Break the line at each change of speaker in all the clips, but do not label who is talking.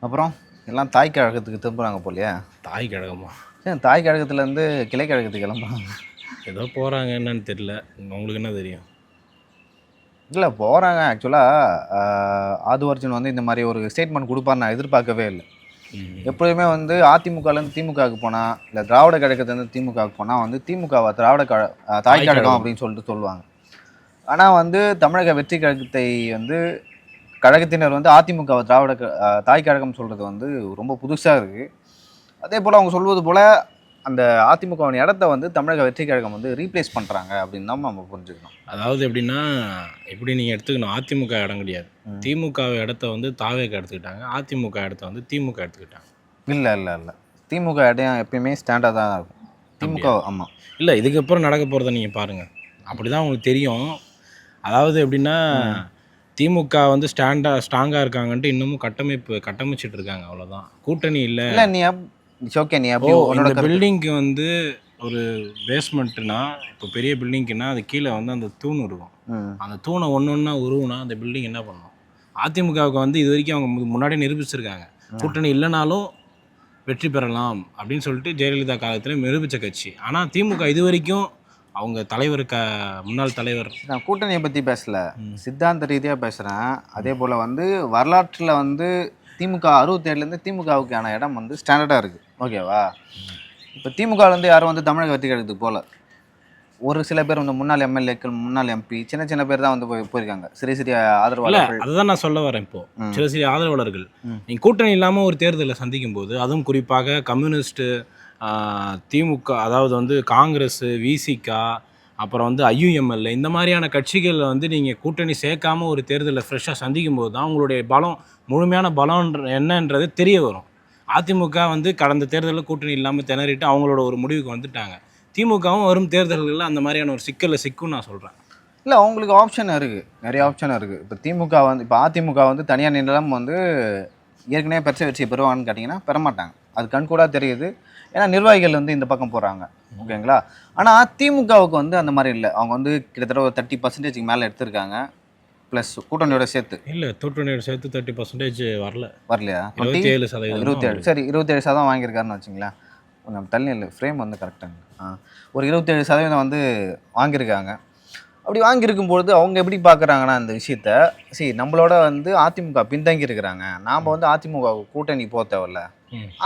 அப்புறம் எல்லாம் தாய் கழகத்துக்கு திரும்புகிறாங்க போலையா?
தாய் கழகமா?
ஏன் தாய் கழகத்துலேருந்து கிளை கழகத்துக்கு கிளம்புறாங்க?
ஏதோ போகிறாங்க, என்னன்னு தெரியல. உங்களுக்கு என்ன தெரியும்?
இல்லை போகிறாங்க. ஆக்சுவலாக ஆதுவர்ஜுன் வந்து இந்த மாதிரி ஒரு ஸ்டேட்மெண்ட் கொடுப்பான்னு நான் எதிர்பார்க்கவே இல்லை. எப்பொழுதுமே வந்து அதிமுகலேருந்து திமுகவுக்கு போனால், இல்லை திராவிட கழகத்துலேருந்து திமுகவுக்கு போனால் வந்து திமுகவை தாய் கழகம் அப்படின்னு சொல்லிட்டு சொல்லுவாங்க. ஆனால் வந்து தமிழக வெற்றி கழகத்தை வந்து கழகத்தினர் வந்து அதிமுகவை தாய் கழகம் சொல்கிறது வந்து ரொம்ப புதுசாக இருக்குது. அதே போல் அவங்க சொல்வது போல் அந்த அதிமுகவின் இடத்த வந்து தமிழக வெற்றி கழகம் வந்து ரீப்ளேஸ் பண்ணுறாங்க அப்படின்னு தான் நம்ம புரிஞ்சுக்கணும்.
அதாவது எப்படின்னா, எப்படி நீங்கள் எடுத்துக்கணும், அதிமுக இடம் கிடையாது. திமுக இடத்த வந்து தாவேக எடுத்துக்கிட்டாங்க, அதிமுக இடத்த வந்து திமுக எடுத்துக்கிட்டாங்க.
இல்லை இல்லை இல்லை, திமுக இடம் எப்பயுமே ஸ்டாண்டாக தான் இருக்கும். திமுக ஆமாம்.
இல்லை, இதுக்கப்புறம் நடக்க போகிறத நீங்கள் பாருங்கள், அப்படி தான் உங்களுக்கு தெரியும். அதாவது எப்படின்னா, திமுக வந்து ஸ்ட்ராங்காக இருக்காங்கன்ட்டு இன்னமும் கட்டமைச்சிட்டு இருக்காங்க, அவ்வளோதான். கூட்டணி இல்லை.
இல்லை நீ ஓகே, நீ அப்போ
உன்னோட பில்டிங்க்கு வந்து ஒரு பேஸ்மெண்ட்னா, இப்போ பெரிய பில்டிங்க்குன்னா அது கீழே வந்து அந்த தூண் இருக்கும். அந்த தூணை ஒன்று உருவுனா அந்த பில்டிங் என்ன பண்ணும்? அதிமுகவுக்கு வந்து இது வரைக்கும் அவங்க முன்னாடி நிரூபிச்சிருக்காங்க, கூட்டணி இல்லைனாலும் வெற்றி பெறலாம் அப்படின்னு சொல்லிட்டு ஜெயலலிதா காலத்தில் நிரூபித்த கட்சி. ஆனால் திமுக இது வரைக்கும் அவங்க தலைவர் முன்னாள் தலைவர்.
நான் கூட்டணியை பற்றி பேசலை, சித்தாந்த ரீதியாக பேசுகிறேன். அதே போல் வந்து வரலாற்றில் வந்து திமுக 67லேருந்து திமுகவுக்கான இடம் வந்து ஸ்டாண்டர்டாக இருக்குது. ஓகேவா? இப்போ திமுகலேருந்து யாரும் வந்து தமிழக வெற்றி கழகத்துக்கு போகல. ஒரு சில பேர் வந்து முன்னாள் எம்எல்ஏக்கள், முன்னாள் எம்பி, சின்ன பேர் தான் வந்து போயிருக்காங்க. சிறிய ஆதரவாளர்கள்.
அதுதான் நான் சொல்ல வரேன். இப்போது சிறிய ஆதரவாளர்கள் நீங்கள் கூட்டணி இல்லாமல் ஒரு தேர்தலை சந்திக்கும் போது, அதுவும் குறிப்பாக கம்யூனிஸ்ட்டு, திமுக, அதாவது வந்து காங்கிரஸ், விசிகா, அப்புறம் வந்து ஐயுஎம்எல்ஏ, இந்த மாதிரியான கட்சிகளில் வந்து நீங்கள் கூட்டணி சேர்க்காமல் ஒரு தேர்தலில் ஃப்ரெஷ்ஷாக சந்திக்கும் போது தான் உங்களுடைய பலம், முழுமையான பலம் என்னன்றது தெரிய வரும். அதிமுக வந்து கடந்த தேர்தலில் கூட்டணி இல்லாமல் திணறிட்டு அவங்களோட ஒரு முடிவுக்கு வந்துட்டாங்க. திமுகவும் வரும் தேர்தல்களில் அந்த மாதிரியான ஒரு சிக்கலில் சிக்குன்னு நான் சொல்கிறேன்.
இல்லை, அவங்களுக்கு ஆப்ஷன் இருக்குது, நிறைய ஆப்ஷன் இருக்குது. இப்போ திமுக வந்து இப்போ அதிமுக வந்து தனியார் நிலம் வந்து ஏற்கனவே பெருச வெற்றியை பெறுவாங்கன்னு கேட்டிங்கன்னா பெறமாட்டாங்க. அது கண்கூடாக தெரியுது. ஏன்னா நிர்வாகிகள் வந்து இந்த பக்கம் போகிறாங்க. ஓகேங்களா? ஆனால் திமுகவுக்கு வந்து அந்த மாதிரி இல்லை. அவங்க வந்து கிட்டத்தட்ட ஒரு 30% மேலே எடுத்திருக்காங்க, ப்ளஸ் கூட்டணியோட சேர்த்து.
இல்லை, கூட்டணியோட சேர்த்து 30%
வரலையா?
27%.
27, சரி 27% வாங்கியிருக்காருன்னு வச்சுங்களேன். கொஞ்சம் தள்ளி இல்லை, ஃப்ரேம் வந்து கரெக்டாக ஒரு 27% வந்து வாங்கியிருக்காங்க. அப்படி வாங்கியிருக்கும்பொழுது அவங்க எப்படி பார்க்குறாங்கன்னா இந்த விஷயத்த, சரி நம்மளோட வந்து அதிமுக பின்தங்கி இருக்கிறாங்க, நாம் வந்து அதிமுக கூட்டணி போக தேவையில்ல,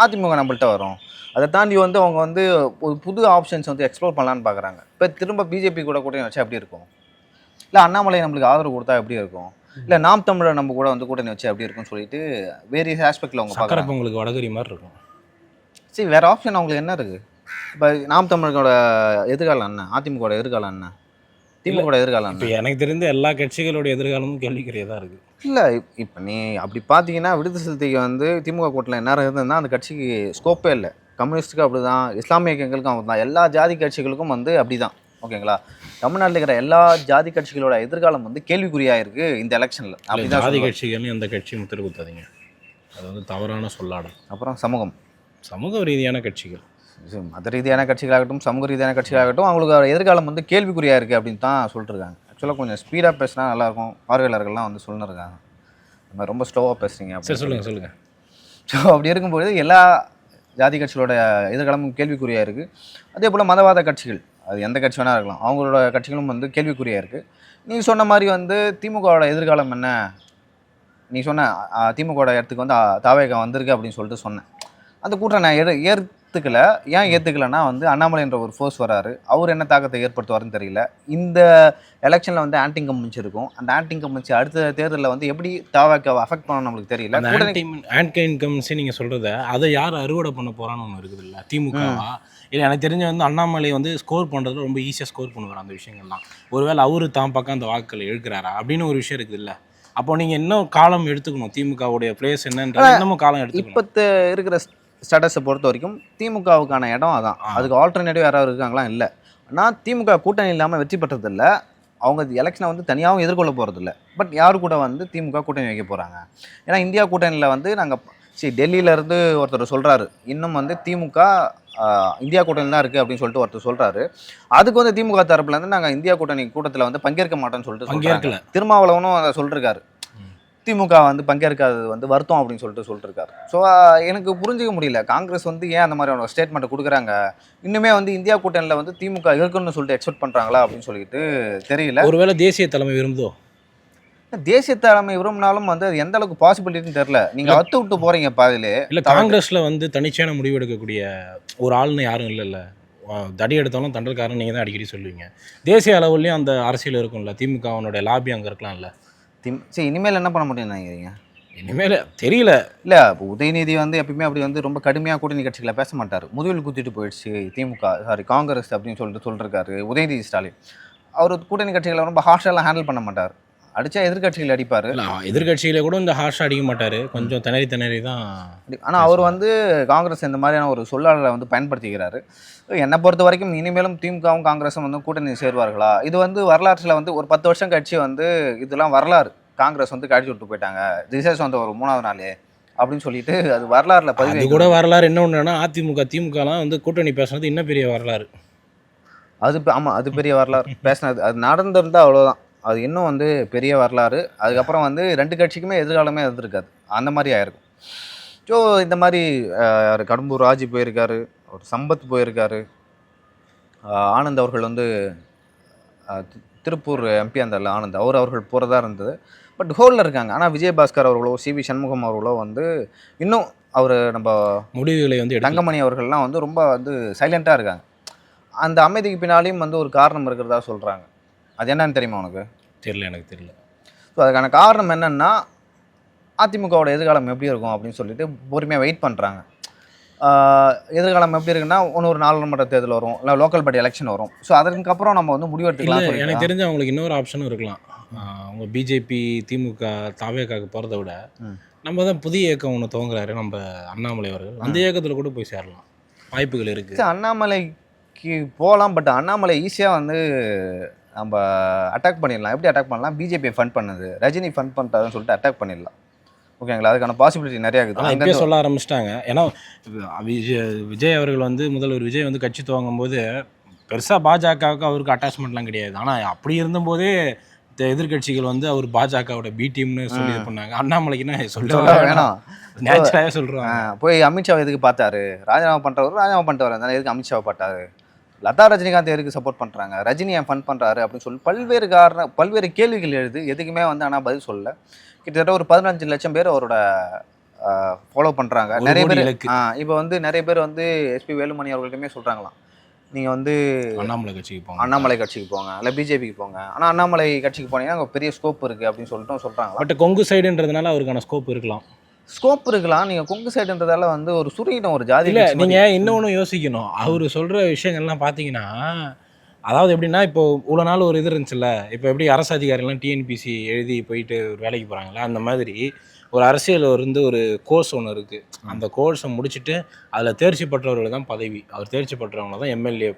அதிமுக நம்மள்கிட்ட வரும். அதை தாண்டி வந்து அவங்க வந்து ஒரு புது ஆப்ஷன்ஸ் வந்து எக்ஸ்ப்ளோர் பண்ணலான்னு பார்க்குறாங்க. இப்போ திரும்ப பிஜேபி கூட கூட்டணி வச்சா எப்படி இருக்கும்? இல்லை அண்ணாமலை நம்மளுக்கு ஆதரவு கொடுத்தா எப்படி இருக்கும்? இல்லை நாம் தமிழர் நம்ம கூட வந்து கூட்டணி வச்சா எப்படி இருக்குன்னு சொல்லிட்டு வேரியஸ் ஆஸ்பெக்டில் அவங்க பார்க்குறாங்க.
உங்களுக்கு வடகரி மாதிரி இருக்கும்.
சரி, வேறு ஆப்ஷன் அவங்களுக்கு என்ன இருக்குது? இப்போ நாம் தமிழர்களோட எதிர்காலம் என்ன? அதிமுக எதிர்காலம் என்ன? திமுக எதிர்காலம்?
இப்போ எனக்கு தெரிந்த எல்லா கட்சிகளோட எதிர்காலமும் கேள்விக்குரியதாக இருக்குது.
இல்லை, இப்போ நீ அப்படி பார்த்தீங்கன்னா விடுதலை சிறுத்தைக்கு வந்து திமுக கூட்டத்தில் என்ன இருந்ததுன்னா அந்த கட்சிக்கு ஸ்கோப்பே இல்லை. கம்யூனிஸ்ட்டுக்கு அப்படி தான், இஸ்லாமிய இயக்கங்களுக்கும் அப்படி தான், எல்லா ஜாதி கட்சிகளுக்கும் வந்து அப்படி தான். ஓகேங்களா? தமிழ்நாட்டில் இருக்கிற எல்லா ஜாதி கட்சிகளோட எதிர்காலம் வந்து கேள்விக்குறியாக இருக்குது இந்த எலெக்ஷனில். அப்படி தான்
ஜாதி கட்சிகள்னு எந்த கட்சியும் முத்திர குத்தாதீங்க, அது வந்து தவறான சொல்லாடம்.
அப்புறம் சமூக
ரீதியான கட்சிகள்,
மத ரீதியான கட்சிகளாகட்டும், சமூக ரீதியான கட்சிகளாகட்டும், அவங்களுக்கு எதிர்காலம் வந்து கேள்விக்குறியாக இருக்குது அப்படின்னு தான் சொல்லிட்டுருக்காங்க. ஆக்சுவலாக கொஞ்சம் ஸ்பீடாக பேசினா நல்லாயிருக்கும், பார்வையாளர்கள்லாம் வந்து சொல்லிருக்காங்க. நம்ம ரொம்ப ஸ்லோவாக பேசுகிறீங்க.
சரி, சொல்லுங்கள்.
ஸோ அப்படி இருக்கும்போது எல்லா ஜாதி கட்சிகளோட எதிர்காலமும் கேள்விக்குறியாக இருக்குது. அதே போல் மதவாத கட்சிகள், அது எந்த கட்சி வேணால் இருக்கலாம், அவங்களோட கட்சிகளும் வந்து கேள்விக்குறியாக இருக்குது. நீங்கள் சொன்ன மாதிரி வந்து திமுகவோட எதிர்காலம் என்ன? நீ சொன்ன திமுகவோட இடத்துக்கு வந்து தாவேகா வந்திருக்கு அப்படின்னு சொல்லிட்டு சொன்னேன். அந்த கூட்டம் நான் ஏற்றுக்கல. ஏன் ஏற்றுக்கலைன்னா வந்து அண்ணாமலை என்ற ஒரு ஃபோர்ஸ் வராரு, அவர் என்ன தாக்கத்தை ஏற்படுத்துவாருன்னு தெரியல. இந்த எலெக்ஷனில் வந்து ஆன்டி இன்கம்பன்சி இருக்கும். அந்த ஆன்டி இன்கம்பன்சி அடுத்த தேர்தலில் வந்து எப்படி தாவேக்காவை அஃபெக்ட் பண்ணணும் நம்மளுக்கு தெரியல.
ஆன்டி இன்கம்பன்சி நீங்கள் சொல்கிறத, அதை யார் அறுவடை பண்ண போகிறான்னு ஒன்று இருக்குது இல்லை, திமுகவா? இல்லை, எனக்கு தெரிஞ்ச வந்து அண்ணாமலை வந்து ஸ்கோர் பண்ணுறதுல ரொம்ப ஈஸியாக ஸ்கோர் பண்ணுவார் அந்த விஷயங்கள்லாம். ஒருவேளை அவரு தான் பக்கம் அந்த வாக்குகளை எழுக்கிறாரா அப்படின்னு ஒரு விஷயம் இருக்குது இல்லை. அப்போ நீங்கள் இன்னும் காலம் எடுத்துக்கணும், திமுகவுடைய பிளேஸ் என்னன்றது இன்னமும் காலம் எடுத்துக்கணும்.
இப்போ இருக்கிற ஸ்டேட்டஸை பொறுத்த வரைக்கும் திமுகவுக்கான இடம் அதான். அதுக்கு ஆல்டர்னேட்டிவ் யாராவது இருக்காங்களா? இல்லை. ஆனால் திமுக கூட்டணி இல்லாமல் வெற்றி பெற்றதில்ல. அவங்க எலெக்ஷனை வந்து தனியாகவும் எதிர்கொள்ள போகிறதில்ல. பட் யாரு கூட வந்து திமுக கூட்டணி வைக்க போகிறாங்க? ஏன்னா இந்தியா கூட்டணியில் வந்து நாங்கள் டெல்லியிலேருந்து ஒருத்தர் சொல்கிறாரு, இன்னும் வந்து திமுக இந்தியா கூட்டணி தான் இருக்குது அப்படின்னு சொல்லிட்டு ஒருத்தர் சொல்கிறாரு. அதுக்கு வந்து திமுக தரப்புலேருந்து நாங்கள் இந்தியா கூட்டணி கூட்டத்தில் வந்து பங்கேற்க மாட்டோம்னு சொல்லிட்டு பங்கேற்கல. திருமாவளவனும் அதை சொல்லிருக்காரு. திமுக வந்து பங்கேற்காதது வந்து வருத்தம் அப்படின்னு சொல்லிட்டு இருக்காரு. ஸோ எனக்கு புரிஞ்சிக்க முடியல, காங்கிரஸ் வந்து ஏன் அந்த மாதிரியான ஸ்டேட்மெண்ட் கொடுக்குறாங்க, இன்னுமே வந்து இந்தியா கூட்டணியில் வந்து திமுக இருக்குன்னு சொல்லிட்டு எக்ஸ்பெக்ட் பண்ணுறாங்களா அப்படின்னு சொல்லிட்டு தெரியல.
ஒருவேளை தேசிய தலைமை விரும்புதோ?
தேசிய தலைமை விரும்பினாலும் வந்து அது எந்த அளவுக்கு பாசிபிலிட்டின்னு தெரியல. நீங்க அத்து விட்டு போறீங்க பாதிலே.
இல்ல காங்கிரஸ்ல வந்து தனிச்சையான முடிவு எடுக்கக்கூடிய ஒரு ஆளுன்னு யாரும் இல்லைல்ல. தடி எடுத்தாலும் தண்டல்காரன் நீங்கள் தான் அடிக்கடி சொல்லுவீங்க. தேசிய அளவுலையும் அந்த அரசியல் இருக்கும்ல, திமுகவனுடைய லாபி அங்கே இருக்கலாம்ல.
சரி, இனிமேல் என்ன பண்ண முடியும் நினைக்கிறீங்க?
இனிமேல் தெரியல.
இல்லை, இப்போ உதயநிதி வந்து எப்பயுமே அப்படி வந்து ரொம்ப கடுமையாக கூட்டணி கட்சிகளை பேச மாட்டார். முதுகில் குத்திட்டு போயிடுச்சு திமுக, காங்கிரஸ் அப்படின்னு சொல்லிருக்காரு உதயநிதி ஸ்டாலின். அவர் கூட்டணி கட்சிகளை ரொம்ப ஹார்ஷெல்லாம் ஹேண்டில் பண்ண மாட்டார். அடிச்சா எதிர்கட்சிகள் அடிப்பார்.
எதிர்கட்சியில கூட இந்த ஹார்ஷாக அடிக்க மாட்டார், கொஞ்சம் திணறி தான்.
ஆனால் அவர் வந்து காங்கிரஸ் இந்த மாதிரியான ஒரு சொல்லாடலை வந்து பயன்படுத்திக்கிறாரு. என்னை பொறுத்த வரைக்கும் இனிமேலும் திமுகவும் காங்கிரஸும் வந்து கூட்டணி சேருவார்களா? இது வந்து வரலாற்றில் வந்து ஒரு 10 வருஷம் கட்சி வந்து இதெல்லாம் வரலாறு. காங்கிரஸ் வந்து கழிச்சு விட்டு போயிட்டாங்க, ரிசர்ச் வந்து ஒரு 3வது நாளே அப்படின்னு சொல்லிட்டு அது வரலாறுல பதிவு.
அது கூட வரலாறு என்ன ஒன்றுனா, அதிமுக திமுகலாம் வந்து கூட்டணி பேசுனது இன்னும் பெரிய வரலாறு.
அது ஆமாம், அது பெரிய வரலாறு. பேசினது அது நடந்திருந்தால் அவ்வளோதான், அது இன்னும் வந்து பெரிய வரலாறு. அதுக்கப்புறம் வந்து 2 கட்சிக்குமே எதிர்காலமே இருந்திருக்காது, அந்த மாதிரி ஆயிருக்கும். ஸோ இந்த மாதிரி கடம்பூர் ராஜி போயிருக்காரு, ஒரு சம்பத் போயிருக்காரு, ஆனந்த் அவர்கள் வந்து திருப்பூர் எம்பி அந்த ஆனந்த் அவர்கள் போகிறதா இருந்தது. பட் ஹோலில் இருக்காங்க. ஆனால் விஜயபாஸ்கர் அவர்களோ சிவி சண்முகம் அவர்களோ வந்து இன்னும் அவர் நம்ம
முடிவுகளை வந்து
தங்கமணி அவர்கள்லாம் வந்து ரொம்ப வந்து சைலண்ட்டாக இருக்காங்க. அந்த அமைதிக்கு பின்னாலையும் வந்து ஒரு காரணம் இருக்கிறதா சொல்கிறாங்க. அது என்னன்னு தெரியுமா உனக்கு?
தெரியல, எனக்கு தெரியல.
ஸோ அதுக்கான காரணம் என்னென்னா, அதிமுகவோட எதிர்காலம் எப்படி இருக்கும் அப்படின்னு சொல்லிட்டு பொறுமையாக வெயிட் பண்ணுறாங்க. எதிர்காலம் எப்படி இருக்குன்னா, ஒரு நாடாளுமன்ற தேர்தல் வரும், இல்லை லோக்கல் பாடி எலெக்ஷன் வரும். ஸோ அதுக்கப்புறம் நம்ம வந்து முடிவெடுத்துக்கலாம்.
எனக்கு தெரிஞ்ச அவங்களுக்கு இன்னொரு ஆப்ஷனும் இருக்கலாம். அவங்க பிஜேபி திமுக தாவேக்காக்கு போகிறத விட நம்ம தான் புதிய இயக்கம் ஒன்று துவங்குறாரு நம்ம அண்ணாமலை அவர்கள், அந்த இயக்கத்தில் கூட போய் சேரலாம், வாய்ப்புகள் இருக்குது.
அண்ணாமலைக்கு போகலாம். பட் அண்ணாமலை ஈஸியாக வந்து நம்ம அட்டாக் பண்ணிடலாம். எப்படி அட்டாக் பண்ணலாம்? பிஜேபி ஃபண்ட் பண்ணுது, ரஜினி ஃபண்ட் பண்ணுறாருன்னு சொல்லிட்டு அட்டாக் பண்ணிடலாம். ஓகேங்களா? அதுக்கான பாசிபிலிட்டி நிறையா இருக்குது.
இப்போயே சொல்ல ஆரம்பிச்சிட்டாங்க. ஏன்னா விஜய் அவர்கள் வந்து முதல்வர் விஜய் வந்து கட்சி துவங்கும் போது பெருசாக பாஜகவுக்கு அவருக்கு அட்டாச்மெண்ட்லாம் கிடையாது. ஆனால் அப்படி இருந்தபோதே எதிர்கட்சிகள் வந்து அவர் பாஜகவோட பி டீம்னு சொல்லி இது பண்ணாங்க. அண்ணாமலைக்குன்னா சொல்ல வேணாம், நேச்சுரலாகவே சொல்கிறாங்க.
போய் அமித்ஷா எதுக்கு பார்த்தாரு? ராஜினாமா பண்ணிட்டு வர எதுக்கு அமித்ஷாவை பார்த்தாரு? லதா ரஜினிகாந்த் எதுக்கு சப்போர்ட் பண்ணுறாங்க? ரஜினி ஏன் ஃபண்ட் பண்ணுறாரு அப்படின்னு சொல்லி பல்வேறு கேள்விகள் எழுது. எதுக்குமே வந்து ஆனால் பதில் சொல்லல. கிட்டத்தட்ட ஒரு 15 லட்சம் பேர் அவரோட ஃபாலோ பண்ணுறாங்க. நிறைய பேர் இப்போ வந்து நிறைய பேர் வந்து எஸ்பி வேலுமணி அவர்கள்ட்டுமே சொல்கிறாங்களாம், நீங்கள் வந்து
அண்ணாமலை கட்சிக்கு போங்க,
இல்லை பிஜேபிக்கு போங்க. ஆனால் அண்ணாமலை கட்சிக்கு போனீங்கன்னா அங்கே பெரிய ஸ்கோப் இருக்குது அப்படின்னு சொல்லிட்டு சொல்கிறாங்க.
பட் கொங்கு சைடுன்றதுனால அவருக்கான ஸ்கோப் இருக்கலாம். நீங்கள் கொங்கு சைடுன்றதால வந்து ஒரு சுருங்கிட்ட ஒரு ஜாதி இல்லை. நீங்கள் இன்னொன்று யோசிக்கணும். அவர் சொல்கிற விஷயங்கள்லாம் பார்த்தீங்கன்னா, அதாவது எப்படின்னா, இப்போ இவ்வளோ நாள் ஒரு இது இருந்துச்சுல்ல, இப்போ எப்படி அரசு அதிகாரிகள்லாம் டிஎன்பிசி எழுதி போயிட்டு வேலைக்கு போகிறாங்களா, அந்த மாதிரி ஒரு அரசியல் வந்து ஒரு கோர்ஸ் ஒன்று இருக்குது. அந்த கோர்ஸை முடிச்சுட்டு அதில் தேர்ச்சி பெற்றவர்கள் தான் பதவி, அவர் தேர்ச்சி பெற்றவங்க தான் எம்எல்ஏ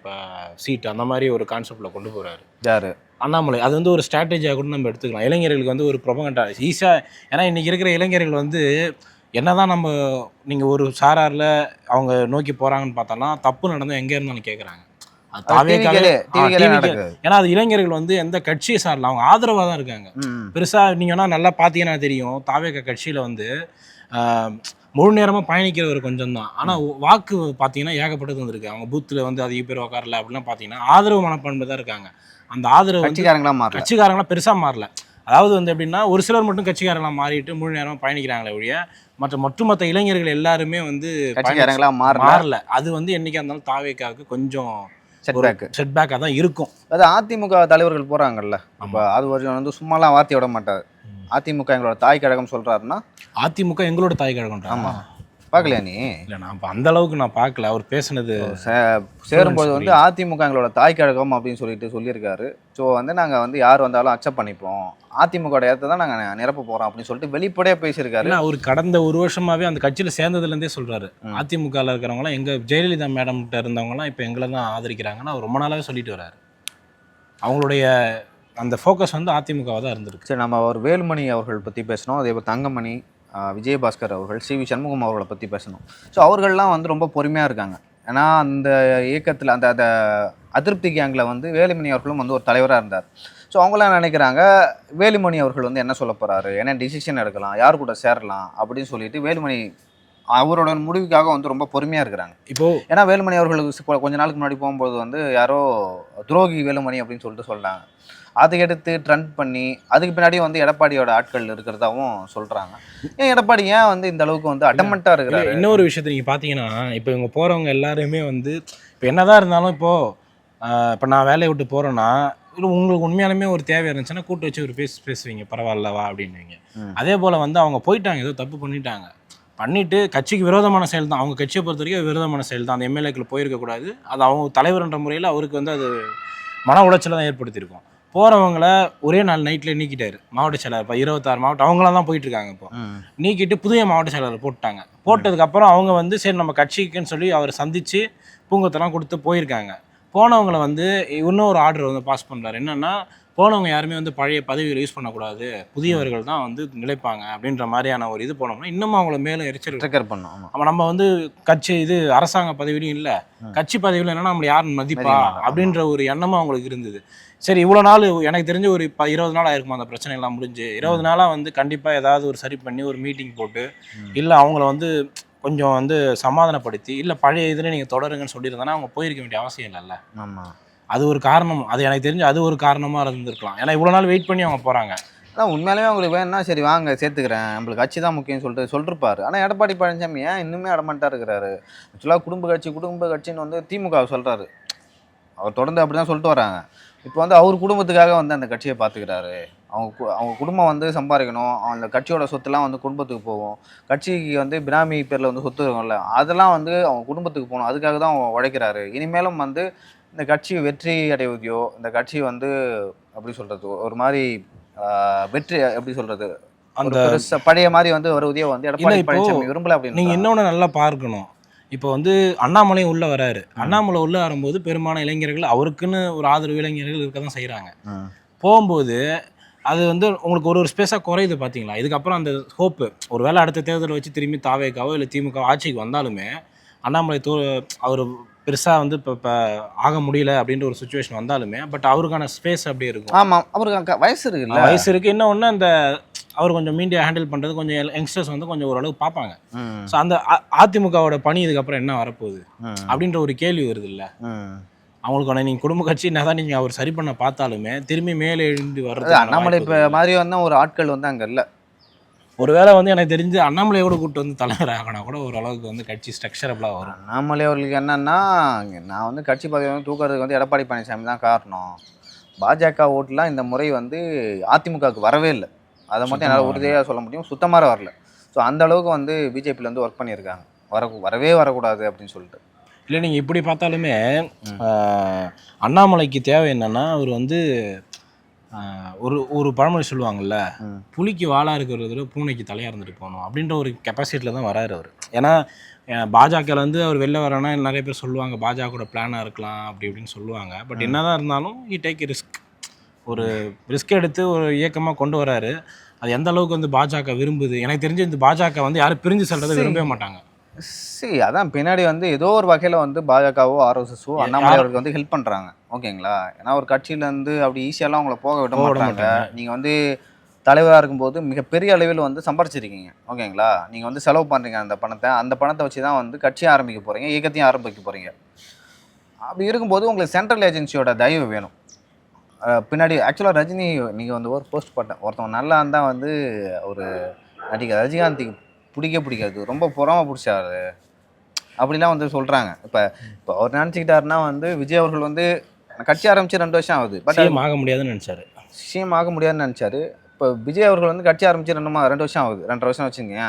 சீட், அந்த மாதிரி ஒரு கான்செப்டில் கொண்டு போகிறாரு
யார்?
அண்ணாமலை. அது வந்து ஒரு ஸ்ட்ராட்டஜியாக கூட நம்ம எடுத்துக்கலாம். இளைஞர்களுக்கு வந்து ஒரு ப்ரொபகண்டா ஈஸியாக. ஏன்னா இன்றைக்கி இருக்கிற இளைஞர்கள் வந்து என்னதான் நம்ம நீங்கள் ஒரு சாராரில் அவங்க நோக்கி போகிறாங்கன்னு பார்த்தோன்னா, தப்பு நடந்தால் எங்கே இருந்தாலும் கேட்குறாங்க. ஏன்னா அது இளைஞர்கள் வந்து எந்த கட்சியை சாரல, அவங்க ஆதரவாக தான் இருக்காங்க. பெருசா நீங்கன்னா நல்லா பார்த்தீங்கன்னா தெரியும், தாவேக கட்சியில வந்து முழு நேரமாக பயணிக்கிறவர் கொஞ்சம் தான். ஆனால் வாக்கு பார்த்தீங்கன்னா ஏகப்பட்டது வந்திருக்கு. அவங்க பூத்தில் வந்து அதிக பேர் உட்காரல அப்படிலாம் பார்த்தீங்கன்னா ஆதரவு மனப்பான்மை தான் இருக்காங்க. அந்த ஆதரவு கட்சிக்காரங்களாம் பெருசாக மாறல. அதாவது வந்து எப்படின்னா, ஒரு சிலர் மட்டும் கட்சிக்காரங்களாம் மாறிட்டு முழு நேரமாக பயணிக்கிறாங்களே ஒழிய மொத்த இளைஞர்கள் எல்லாருமே வந்து மாறல. அது வந்து என்னைக்கா இருந்தாலும் தாவேக்காவுக்கு கொஞ்சம் செட்பேக்காக தான் இருக்கும்.
அது அதிமுக தலைவர்கள் போகிறாங்கல்ல, இப்போ அது வந்து சும்மாலாம் வார்த்தை விட மாட்டார். அதிமுக எங்களோட தாய் கழகம் சொல்கிறாருன்னா,
அதிமுக எங்களோட தாய் கழகம்.
ஆமாம், பார்க்கலையா நீ?
இல்லை, நான் இப்போ அந்த அளவுக்கு நான் பார்க்கல. அவர் பேசுனது
சேரும்போது வந்து அதிமுக எங்களோட தாய் கழகம் அப்படின்னு சொல்லியிருக்காரு. ஸோ வந்து நாங்கள் வந்து யார் வந்தாலும் அக்செப்ட் பண்ணிப்போம், அதிமுக இடத்த தான் நாங்கள் நிரப்ப போகிறோம் அப்படின்னு சொல்லிட்டு வெளிப்படையாக பேசியிருக்காரு.
அவர் கடந்த ஒரு வருஷமாகவே அந்த கட்சியில் சேர்ந்ததுலேருந்தே சொல்கிறாரு, அதிமுகவில் இருக்கிறவங்களாம் எங்கள் ஜெயலலிதா மேடம்கிட்ட இருந்தவங்களாம் இப்போ எங்களை தான் ஆதரிக்கிறாங்கன்னா அவர் ரொம்ப நாளாகவே சொல்லிட்டு வர்றாரு. அவங்களுடைய அந்த ஃபோக்கஸ் வந்து அதிமுகவாக தான் இருந்திருக்கு.
சரி, நம்ம ஒரு வேலுமணி அவர்கள் பற்றி பேசணும், அதே போல் தங்கமணி, விஜயபாஸ்கர் அவர்கள், சிவி சண்முகம் அவர்களை பற்றி பேசணும். ஸோ அவர்கள்லாம் வந்து ரொம்ப பொறுமையாக இருக்காங்க. ஏன்னா அந்த இயக்கத்தில் அந்த அதிருப்தி கேங்கில் வந்து வேலுமணி அவர்களும் வந்து ஒரு தலைவராக இருந்தார். ஸோ அவங்களாம் நினைக்கிறாங்க வேலுமணி அவர்கள் வந்து என்ன சொல்ல போகிறாரு, என்ன டிசிஷன் எடுக்கலாம், யார் கூட சேரலாம் அப்படின்னு சொல்லிட்டு வேலுமணி அவரோட முடிவுக்காக வந்து ரொம்ப பொறுமையாக இருக்கிறாங்க.
இப்போது
ஏன்னா வேலுமணி அவர்களுக்கு கொஞ்ச நாளுக்கு முன்னாடி போகும்போது வந்து யாரோ துரோகி வேலுமணி அப்படின்னு சொல்லிட்டு சொல்கிறாங்க. அதை எடுத்து ட்ரெண்ட் பண்ணி அதுக்கு பின்னாடி வந்து எடப்பாடியோட ஆட்கள் இருக்கிறதாவும் சொல்கிறாங்க. ஏன் எடப்பாடி ஏன் வந்து இந்த அளவுக்கு வந்து அடமெண்ட்டாக இருக்கிறாரு?
இன்னொரு விஷயத்தை நீங்கள் பார்த்தீங்கன்னா, இப்போ இவங்க போகிறவங்க எல்லாருமே வந்து இப்போ என்னதான் இருந்தாலும் இப்போ நான் வேலையை விட்டு போகிறேன்னா, இல்லை உங்களுக்கு உண்மையாலுமே ஒரு தேவை இருந்துச்சுன்னா கூட்டு வச்சு ஒரு பேசுவீங்க, பரவாயில்லவா அப்படின்னுவீங்க. அதே போல் வந்து அவங்க போயிட்டாங்க, ஏதோ தப்பு பண்ணிட்டு கட்சிக்கு விரோதமான செயல் தான். அவங்க கட்சியை பொறுத்த வரைக்கும் விரோதமான செயல் தான். அந்த எம்எல்ஏக்கள் போயிருக்கக்கூடாது. அது அவங்க தலைவர்ன்ற முறையில் அவருக்கு வந்து அது மன உளைச்சலை தான் ஏற்படுத்தியிருக்கும். போகிறவங்கள ஒரே நாள் நைட்டில் நீக்கிட்டாரு மாவட்ட செயலர். இப்போ 26 மாவட்டம் அவங்களாம் தான் போயிட்டுருக்காங்க. இப்போ நீக்கிட்டு புதிய மாவட்ட செயலர் போட்டாங்க. போட்டதுக்கப்புறம் அவங்க வந்து சரி நம்ம கட்சிக்குன்னு சொல்லி அவரை சந்தித்து பூங்கத்தெல்லாம் கொடுத்து போயிருக்காங்க. போனவங்களை வந்து இன்னும் ஒரு ஆர்டர் வந்து பாஸ் பண்ணுறாரு. என்னென்னா போனவங்க யாருமே வந்து பழைய பதவிகளை யூஸ் பண்ணக்கூடாது, புதியவர்கள் தான் வந்து நிலைப்பாங்க அப்படின்ற மாதிரியான ஒரு இது போனோம்னா இன்னமும் அவங்கள மேலும் எரிச்சல் பண்ணோம். அவன் நம்ம வந்து கட்சி இது அரசாங்க பதவியிலும் இல்லை, கட்சி பதவியில் என்னன்னா நம்மளை யாரும் மதிப்பா அப்படின்ற ஒரு எண்ணமும் அவங்களுக்கு இருந்தது. சரி இவ்வளோ நாள் எனக்கு தெரிஞ்சு ஒரு 20 நாள் ஆயிருக்குமா அந்த பிரச்சனை எல்லாம் முடிஞ்சு. 20 நாளாக வந்து கண்டிப்பாக ஏதாவது ஒரு சரி பண்ணி ஒரு மீட்டிங் போட்டு இல்லை அவங்கள வந்து கொஞ்சம் வந்து சமாதானப்படுத்தி இல்லை பழைய இதில் நீங்கள் தொடருங்கன்னு சொல்லியிருந்தேன்னா அவங்க போயிருக்க வேண்டிய அவசியம் இல்லைல்ல.
ஆமாம்,
அது ஒரு காரணம். அது எனக்கு தெரிஞ்சு அது ஒரு காரணமாக இருந்திருக்கலாம். ஏன்னா இவ்வளோ நாள் வெயிட் பண்ணி அவங்க போகிறாங்க.
ஆனால் உண்மையாலுமே அவங்களுக்கு வேணும்னா சரி வாங்க சேர்த்துக்கிறேன், நம்மளுக்கு கட்சி தான் முக்கியம்னு சொல்லிருப்பாரு. ஆனால் எடப்பாடி பழனிசாமி ஏன் இன்னுமே அடமெண்ட்டாக இருக்கிறாரு? ஆக்சுவலாக குடும்ப கட்சின்னு வந்து திமுக சொல்கிறாரு. அவர் தொடர்ந்து அப்படி தான் சொல்லிட்டு வராங்க. இப்போ வந்து அவர் குடும்பத்துக்காக வந்து அந்த கட்சியை பார்த்துக்கிறாரு. அவங்க குடும்பம் வந்து சம்பாதிக்கணும், அந்த கட்சியோட சொத்துலாம் வந்து குடும்பத்துக்கு போகும். கட்சிக்கு வந்து பினாமி பேரில் வந்து சொத்து இருக்கும்ல, அதெல்லாம் வந்து அவங்க குடும்பத்துக்கு போகணும். அதுக்காக தான் அவங்க உழைக்கிறாரு. இனிமேலும் வந்து இந்த கட்சி வெற்றி அடைவதையோ, இந்த கட்சி வந்து எப்படி சொல்கிறது ஒரு மாதிரி வெற்றி எப்படி சொல்கிறது அந்த பழைய மாதிரி வந்து வருவதையோ வந்து எடப்பாடி பழனிசாமி விரும்பல அப்படின்னு.
நீங்கள் இன்னொன்று நல்லா பார்க்கணும். இப்போ வந்து அண்ணாமலையும் உள்ளே வராரு. அண்ணாமலை உள்ளே வரும்போது பெரும்பாலான இளைஞர்கள் அவருக்குன்னு ஒரு ஆதரவு இளைஞர்கள் இருக்க தான் செய்கிறாங்க. போகும்போது அது வந்து உங்களுக்கு ஒரு ஸ்பேஸாக குறையுது பார்த்தீங்களா. இதுக்கப்புறம் அந்த ஹோப்பு ஒரு வேளை அடுத்த தேர்தலை வச்சு திரும்பி தாவேக்காவோ இல்லை திமுக ஆட்சிக்கு வந்தாலுமே அண்ணாமலை அவர் பெருசாக வந்து இப்போ ஆக முடியல அப்படின்ற ஒரு சுச்சுவேஷன் வந்தாலுமே பட் அவருக்கான ஸ்பேஸ் அப்படியே இருக்கும்.
ஆமாம், அவருக்கு வயசு இருக்குல்ல,
வயசு இருக்குது. இன்னொன்று அந்த அவர் கொஞ்சம் மீடியா ஹேண்டில் பண்ணுறது கொஞ்சம் யங்ஸ்டர்ஸ் வந்து கொஞ்சம் ஓரளவு பார்ப்பாங்க. ஸோ அந்த அதிமுகவோட பணி இதுக்கப்புறம் என்ன வரப்போகுது அப்படின்ற ஒரு கேள்வி வருது இல்லை. அவங்களுக்கான நீங்கள் குடும்ப கட்சி என்ன தான் நீங்கள் அவர் சரி பண்ண பார்த்தாலுமே திரும்பி மேலே எழுந்து வர்றது
அண்ணாமலை இப்போ மாதிரி வந்து ஒரு ஆட்கள் வந்து அங்கே இல்லை.
ஒருவேளை வந்து எனக்கு தெரிஞ்சு அண்ணாமலையோட கூப்பிட்டு வந்து தலைவர் ஆகினா கூட ஓரளவுக்கு வந்து கட்சி ஸ்ட்ரக்சரபிளாக வரும்.
அண்ணாமலை அவர்களுக்கு என்னன்னா, நான் வந்து கட்சி பதவி வந்து தூக்கிறதுக்கு வந்து எடப்பாடி பழனிசாமி தான் காரணம். பாஜக ஓட்டுலாம் இந்த முறை வந்து அதிமுகவுக்கு வரவே இல்லை. அதை மட்டும் என்னால் உறுதியாக சொல்ல முடியும், சுத்தமாக வரல. ஸோ அந்த அளவுக்கு வந்து பிஜேபியில் வந்து ஒர்க் பண்ணியிருக்காங்க, வரவே வரக்கூடாது அப்படின்னு சொல்லிட்டு.
இல்லை நீங்கள் இப்படி பார்த்தாலுமே அண்ணாமலைக்கு தேவை என்னன்னா அவர் வந்து ஒரு பழமொழி சொல்லுவாங்கல்ல, புலிக்கு வாழாக இருக்கிறத பூனைக்கு தலையாக இருந்துட்டு போகணும் அப்படின்ற ஒரு கெப்பாசிட்டியில் தான் வராரு அவர். ஏன்னா பாஜகவில் வந்து அவர் வெளில வரனா நிறைய பேர் சொல்லுவாங்க பாஜகவோட பிளானாக இருக்கலாம் அப்படி இப்படின்னு சொல்லுவாங்க. பட் என்ன தான் இருந்தாலும் ஹி டேக் ஒரு ரிஸ்க் எடுத்து ஒரு இயக்கமாக கொண்டு வராரு. அது எந்த அளவுக்கு வந்து பாஜக விரும்புது எனக்கு தெரிஞ்சு இந்த பாஜக வந்து யாரும் பிரிஞ்சு செல்றதை விரும்பவே மாட்டாங்க.
சரி, அதான் பின்னாடி வந்து ஏதோ ஒரு வகையில் வந்து பாஜகவோ ஆர்எஸ்எஸோ அண்ணாமலை அவருக்கு வந்து ஹெல்ப் பண்ணுறாங்க. ஓகேங்களா, ஏன்னா ஒரு கட்சியிலேருந்து அப்படி ஈஸியாலாம் அவங்கள போக விட மாட்டாங்க. நீங்கள் வந்து தலைவராக இருக்கும்போது மிகப்பெரிய அளவில் வந்து சம்பாரிச்சிருக்கீங்க. ஓகேங்களா, நீங்கள் வந்து செலவு பண்ணுறீங்க அந்த பணத்தை வச்சு தான் வந்து கட்சியை ஆரம்பிக்க போகிறீங்க, இயக்கத்தையும் ஆரம்பிக்க போகிறீங்க. அப்படி இருக்கும்போது உங்களுக்கு சென்ட்ரல் ஏஜென்சியோட தயவு வேணும். பின்னாடி ஆக்சுவலாக ரஜினி நீங்கள் வந்து ஒரு போஸ்ட் போட்டேன், ஒருத்தவங்க நல்லா இருந்தால் வந்து ஒரு நடிகர் ரஜினிகாந்த் பிடிக்காது, ரொம்ப பொறாம பிடிச்சாரு அப்படிலாம் வந்து சொல்கிறாங்க. இப்போ அவர் நினச்சிக்கிட்டாருன்னா வந்து விஜய் அவர்கள் வந்து கட்சி ஆரம்பித்து 2 வருஷம் ஆகுது, பட்
சிஎம் ஆக முடியாதுன்னு நினச்சாரு.
சிஎம் ஆக முடியாதுன்னு நினச்சாரு. இப்போ விஜய் அவர்கள் வந்து கட்சி ஆரம்பித்து 2 வருஷம் ஆகுது, 2.5 வருஷம் வச்சுங்க.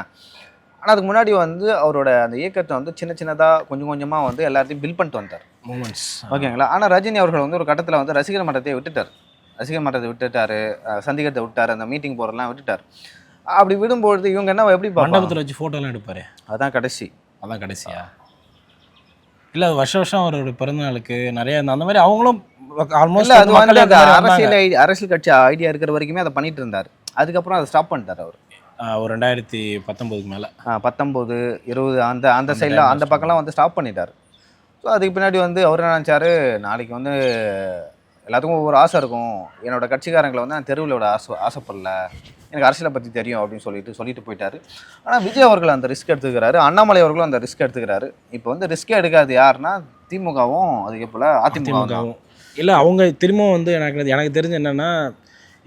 ஆனால் அதுக்கு முன்னாடி வந்து அவரோட அந்த இயக்கத்தை வந்து சின்னதாக கொஞ்சமாக வந்து எல்லாத்தையும் பில் பண்ணிட்டு வந்தார், மூமெண்ட்ஸ். ஓகேங்களா, ஆனால் ரஜினி அவர்கள் வந்து ஒரு கட்டத்தில் வந்து ரசிகர் மன்றத்தை விட்டுட்டார், சந்திகத்தை விட்டார், அந்த மீட்டிங் போகிறதெல்லாம் விட்டுட்டார். அப்படி விடும்பொழுது இவங்க என்ன எப்படி
மண்டபத்தில் வச்சு ஃபோட்டோலாம் எடுப்பாரு,
அதான் கடைசியா
இல்லை வருஷம் அவரோட பிறந்தநாளுக்கு நிறைய அந்த மாதிரி அவங்களும் ஆல்மோஸ்ட்
அது வந்து அரசியல் கட்சி ஐடியா இருக்கிற வரைக்குமே அதை பண்ணிட்டு இருந்தார். அதுக்கப்புறம் அதை ஸ்டாப் பண்ணிட்டார் அவர்
ஒரு 2019 மேலே
19, 20 அந்த சைடில் அந்த பக்கம்லாம் வந்து ஸ்டாப் பண்ணிட்டார். ஸோ அதுக்கு பின்னாடி வந்து அவர் என்ன நினச்சாரு, நாளைக்கு வந்து எல்லாத்துக்கும் ஒவ்வொரு ஆசை இருக்கும். என்னோட கட்சிக்காரங்களை வந்து நான் தெருவில் விட ஆசைப்படல, எனக்கு அரசியலை பற்றி தெரியும் அப்படின்னு சொல்லிட்டு போயிட்டாரு. ஆனால் விஜய் அவர்கள் அந்த ரிஸ்க் எடுத்துக்கிறாரு, அண்ணாமலை அவர்களும் அந்த ரிஸ்க் எடுத்துக்கிறாரு. இப்போ வந்து ரிஸ்க்கே எடுக்காது யாருன்னா திமுகவும் அதுக்கே போல் அதிமுகவும்.
இல்லை அவங்க திரும்பவும் வந்து எனக்கு தெரிஞ்சு என்னென்னா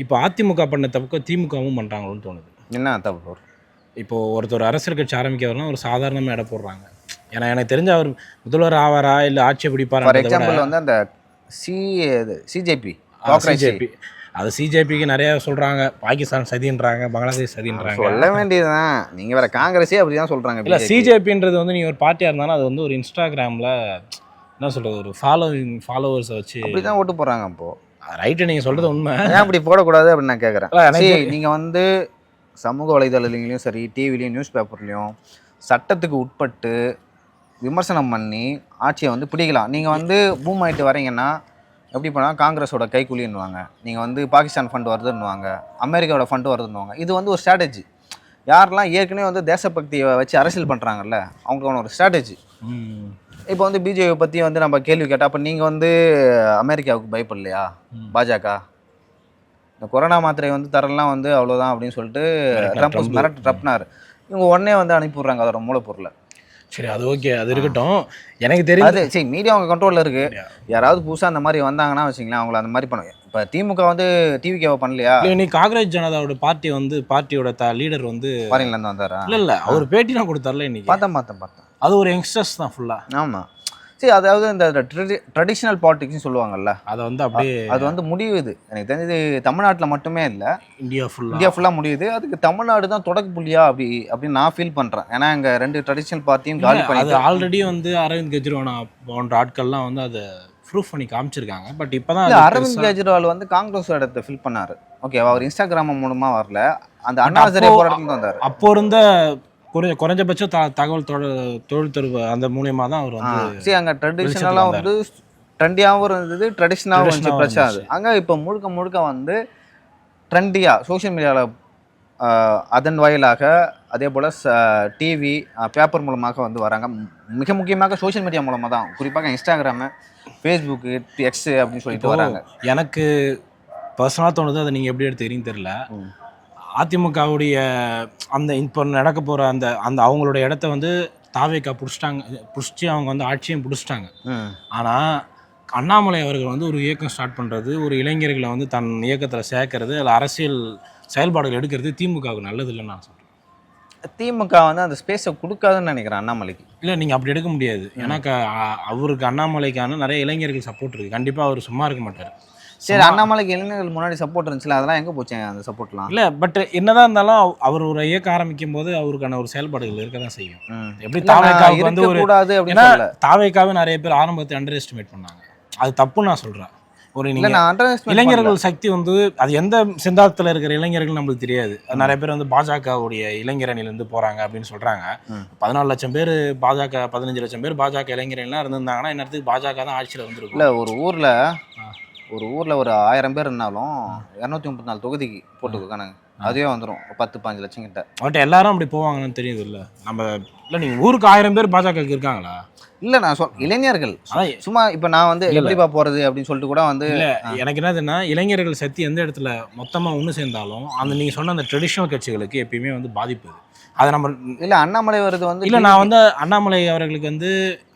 இப்போ அதிமுக பண்ண தப்புக்கு திமுகவும் பண்ணுறாங்களோன்னு தோணுது.
என்ன தப்பு?
இப்போது ஒருத்தர் அரசியல் கட்சி ஆரம்பிக்கிறதுனா ஒரு சாதாரணமாக இடம் போடுறாங்க. ஏன்னா எனக்கு தெரிஞ்ச அவர் முதல்வர் ஆவாரா இல்லை ஆட்சியை பிடிப்பாரா?
ஃபார் எக்ஸாம்பிள் வந்து அந்த சிஜேபி
அது சிஜேபிக்கு நிறைய சொல்கிறாங்க, பாகிஸ்தான் சதின்றாங்க, பங்களாதேஷ் சதின்றாங்க.
சொல்ல வேண்டியதுதான், நீங்கள் வேறு காங்கிரஸே அப்படி தான் சொல்கிறாங்க.
இல்லை சிஜேபின்றது வந்து நீங்கள் ஒரு பார்ட்டியாக இருந்தாலும் அது வந்து ஒரு இன்ஸ்டாகிராமில் என்ன சொல்கிறது, ஒரு ஃபாலோவர்ஸை வச்சு
அப்படி தான் ஓட்டு போடுறாங்க. அப்போது
ரைட்டு, நீங்கள் சொல்கிறது உண்மை.
ஏன் அப்படி போடக்கூடாது அப்படின்னு நான் கேட்குறேன். நீங்கள் வந்து சமூக வலைதளங்களையும் சரி, டிவிலையும் நியூஸ் பேப்பர்லேயும் சட்டத்துக்கு உட்பட்டு விமர்சனம் பண்ணி ஆட்சியை வந்து பிடிக்கலாம். நீங்கள் வந்து பூம் ஆகிட்டு வரீங்கன்னா எப்படி பண்ணால் காங்கிரஸோட கைக்கூலின்னுவாங்க, நீங்கள் வந்து பாகிஸ்தான் ஃபண்டு வருதுன்னுவாங்க, அமெரிக்காவோட ஃபண்டு வருதுன்னுவாங்க. இது வந்து ஒரு ஸ்ட்ராட்டஜி. யாரெல்லாம் ஏற்கனவே வந்து தேசபக்தியை வச்சு அரசியல் பண்ணுறாங்கல்ல, அவங்களுக்கான ஒரு ஸ்ட்ராட்டஜி. இப்போ வந்து பிஜேபி பற்றி வந்து நம்ம கேள்வி கேட்டால், அப்போ நீங்கள் வந்து அமெரிக்காவுக்கு பயப்படலையா? பாஜக இந்த கொரோனா மாத்திரை வந்து தரலாம் வந்து அவ்வளோதான் அப்படின்னு சொல்லிட்டு ட்ரம்ப்னார். இவங்க உடனே வந்து அனுப்பிவிட்றாங்க அதோட மூலப்பொருளை.
சரி, அது ஓகே, அது இருக்கட்டும். எனக்கு தெரியாது,
சரி மீடியா அவங்க கண்ட்ரோலில் இருக்குது. யாராவது புதுசாக அந்த மாதிரி வந்தாங்கன்னா வச்சுங்களேன், அவங்கள அந்த மாதிரி பண்ணுவாங்க. இப்போ திமுக வந்து டிவிகேவை பண்ணலையா?
நீ காங்கிரஸ் ஜனதாவோட பார்ட்டியோட லீடர் வந்து
ஃபாரின்லேருந்து வந்தாரா?
இல்லை அவர் பேட்டிலாம் கொடுத்தார்ல இன்னைக்கு.
பார்த்தேன்.
அது ஒரு யங்ஸ்டர்ஸ் தான் ஃபுல்லாக.
ஆமாம், சரி. அதாவது இந்த ட்ரெடிஷ்னல் பாலிடிக்ஸ்னு சொல்லுவாங்கல்ல,
அதை வந்து அப்படியே
அது வந்து முடியுது. எனக்கு தெரிஞ்சது தமிழ்நாட்டில் மட்டுமே இல்லை,
இந்தியா ஃபுல்லாக முடியுது.
அதுக்கு தமிழ்நாடு தான் தொடக்க புள்ளியா அப்படின்னு நான் ஃபீல் பண்ணுறேன். ஏன்னா இங்கே 2 ட்ரெடிஷ்னல் பார்ட்டியும் காலி பண்ணி
அது ஆல்ரெடி வந்து அரவிந்த் கெஜ்ரிவால் போன்ற ஆட்கள்லாம் வந்து அதை ப்ரூஃப் பண்ணி காமிச்சிருக்காங்க. பட் இப்போ தான்
அரவிந்த் கெஜ்ரிவால் வந்து காங்கிரஸ் இடத்தை ஃபில் பண்ணார். ஓகேவா? அவர் இன்ஸ்டாகிராம் மூலமாக வரல, அந்த அண்ணா ஹசாரே போராட்டத்தில் வந்தார்.
அப்போ இருந்த குறைஞ்சபட்சம் தகவல் தொழில் தொடர்பு அந்த மூலியமாக தான் அவர் வந்து
சரி அங்கே ட்ரெடிஷ்னலாக வந்து ட்ரெண்டியாகவும் இருந்தது, ட்ரெடிஷ்னலாகவும் இருந்துச்சு பிரச்சனை. அது அங்கே இப்போ முழுக்க வந்து ட்ரெண்டியாக சோஷியல் மீடியாவில் அதன் வாயிலாக அதே போல் டிவி பேப்பர் மூலமாக வந்து வராங்க. மிக முக்கியமாக சோஷியல் மீடியா மூலமாக தான், குறிப்பாக இன்ஸ்டாகிராமு, ஃபேஸ்புக்கு, எக்ஸ் அப்படின்னு சொல்லிட்டு வராங்க.
எனக்கு பர்சனலாக தோணுது, அதை நீங்கள் எப்படி எடுத்துக்கிறீங்கன்னு தெரியல. அதிமுகவுடைய அந்த இப்போ நடக்க போகிற அந்த அவங்களோட இடத்த வந்து தாவேக்கா பிடிச்சி அவங்க வந்து ஆட்சியும் பிடிச்சிட்டாங்க. ஆனால் அண்ணாமலை அவர்கள் வந்து ஒரு இயக்கம் ஸ்டார்ட் பண்ணுறது, ஒரு இளைஞர்களை வந்து தன் இயக்கத்தில் சேர்க்கறது, அதில் அரசியல் செயல்பாடுகள் எடுக்கிறது திமுகவுக்கு நல்லது இல்லைன்னு நான் சொல்கிறேன்.
திமுக வந்து அந்த ஸ்பேஸை கொடுக்காதுன்னு நினைக்கிறேன் அண்ணாமலைக்கு.
இல்லை, நீங்கள் அப்படி எடுக்க முடியாது. ஏன்னா அவருக்கு அண்ணாமலைக்கான நிறைய இளைஞர்கள் சப்போர்ட் இருக்குது. கண்டிப்பாக அவர் சும்மா இருக்க மாட்டார்.
சரி, அண்ணாமலைக்கு இளைஞர்கள் முன்னாடி சப்போர்ட் இருந்துச்சுல, அதெல்லாம் எங்கே போச்சேன் அந்த சப்போர்ட்லாம்?
இல்லை, பட் என்னதான் இருந்தாலும் அவர் ஒரு இயக்கம் ஆரம்பிக்கும் போது அவருக்கான ஒரு செயல்பாடுகள் இருக்க தான் செய்யும். எப்படி தாவேக்காவுக்கு வந்து ஒரு கூடாது அப்படின்னா, தாவேக்காவே நிறைய பேர் ஆரம்பத்தை அண்டர் எஸ்டிமேட் பண்ணாங்க. அது தப்புன்னு நான் சொல்கிறேன். ஒரு இளைஞர்கள் சக்தி வந்து அது எந்த சிந்தாந்தத்தில் இருக்கிற இளைஞர்கள் நம்மளுக்கு தெரியாது. நிறைய பேர் வந்து பாஜகவுடைய இளைஞரணிலேருந்து போகிறாங்க அப்படின்னு சொல்கிறாங்க. 14 லட்சம் பேர் பாஜக, 15 லட்சம் பேர் பாஜக இளைஞர்கள்லாம் இருந்திருந்தாங்கன்னா என்னத்துக்கு பாஜக தான் ஆட்சியில் வந்துருக்கும்.
இல்லை, ஒரு ஊரில் ஒரு 1000 பேர் இருந்தாலும் 234 தொகுதிக்கு போட்டுக்கானு அதுவே வந்துடும் 10-15 லட்சம் கிட்ட.
பட் எல்லாரும் அப்படி போவாங்கன்னு தெரியுது இல்லை நம்ம. இல்லை, நீங்கள் ஊருக்கு 1000 பேர் பாஜகவுக்கு இருக்காங்களா?
இல்லை, நான் இளைஞர்கள் சும்மா இப்போ நான் வந்து எப்படிப்பா போகிறது அப்படின்னு சொல்லிட்டு கூட வந்து
இல்லை. எனக்கு என்னதுன்னா, இளைஞர்கள் சக்தி எந்த இடத்துல மொத்தமாக ஒன்று சேர்ந்தாலும் அந்த நீங்கள் சொன்ன அந்த ட்ரெடிஷ்னல் கட்சிகளுக்கு எப்பயுமே வந்து பாதிப்பு. அதை நம்ம
இல்லை அண்ணாமலை வருது வந்து
இல்லை, நான் வந்து அண்ணாமலை அவர்களுக்கு வந்து